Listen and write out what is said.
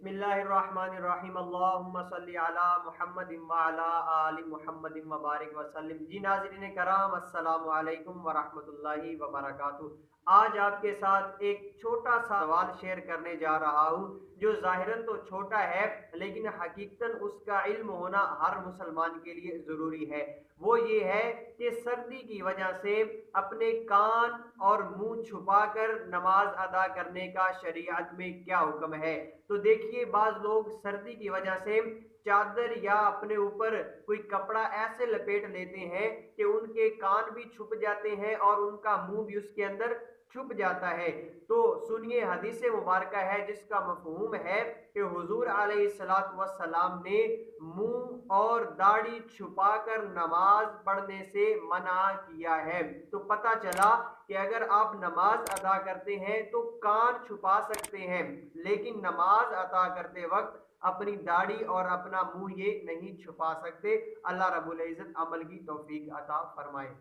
बिस्मिल्लाहिर्रहमानिर्रहीम अल्लाहुम्मा सल्ली अला मुहम्मद व अला आलि मुहम्मद व बारिक वसल्लम। जी नाज़रीन कराम, अस्सलामु अलैकुम व रहमतुल्लाहि व बरकातुहू। आज आपके साथ एक छोटा सा सवाल शेयर करने जा रहा हूँ, जो ज़ाहिरन तो छोटा है लेकिन हकीकतन उसका इल्म होना हर मुसलमान के लिए ज़रूरी है। वो ये है कि सर्दी की वजह से अपने कान और मुंह छुपाकर नमाज अदा करने का शरीयत में क्या हुक्म है। तो देखिए, बाज लोग सर्दी की वजह से चादर या अपने ऊपर कोई कपड़ा ऐसे लपेट लेते हैं कि उनके कान भी छुप जाते हैं और उनका मुंह भी उसके अंदर छुप जाता है। तो सुनिए, हदीस मुबारक है जिसका मफहूम है कि हुजूर अलैहिस्सलातु वस्सलाम ने मुंह और दाढ़ी छुपाकर नमाज पढ़ने से मना किया है। तो पता चला कि अगर आप नमाज अदा करते हैं तो कान छुपा सकते हैं, लेकिन नमाज अदा करते वक्त अपनी दाढ़ी और अपना मुंह ये नहीं छुपा सकते। अल्लाह रब्बुल इज्जत अमल की तौफीक अता फरमाए।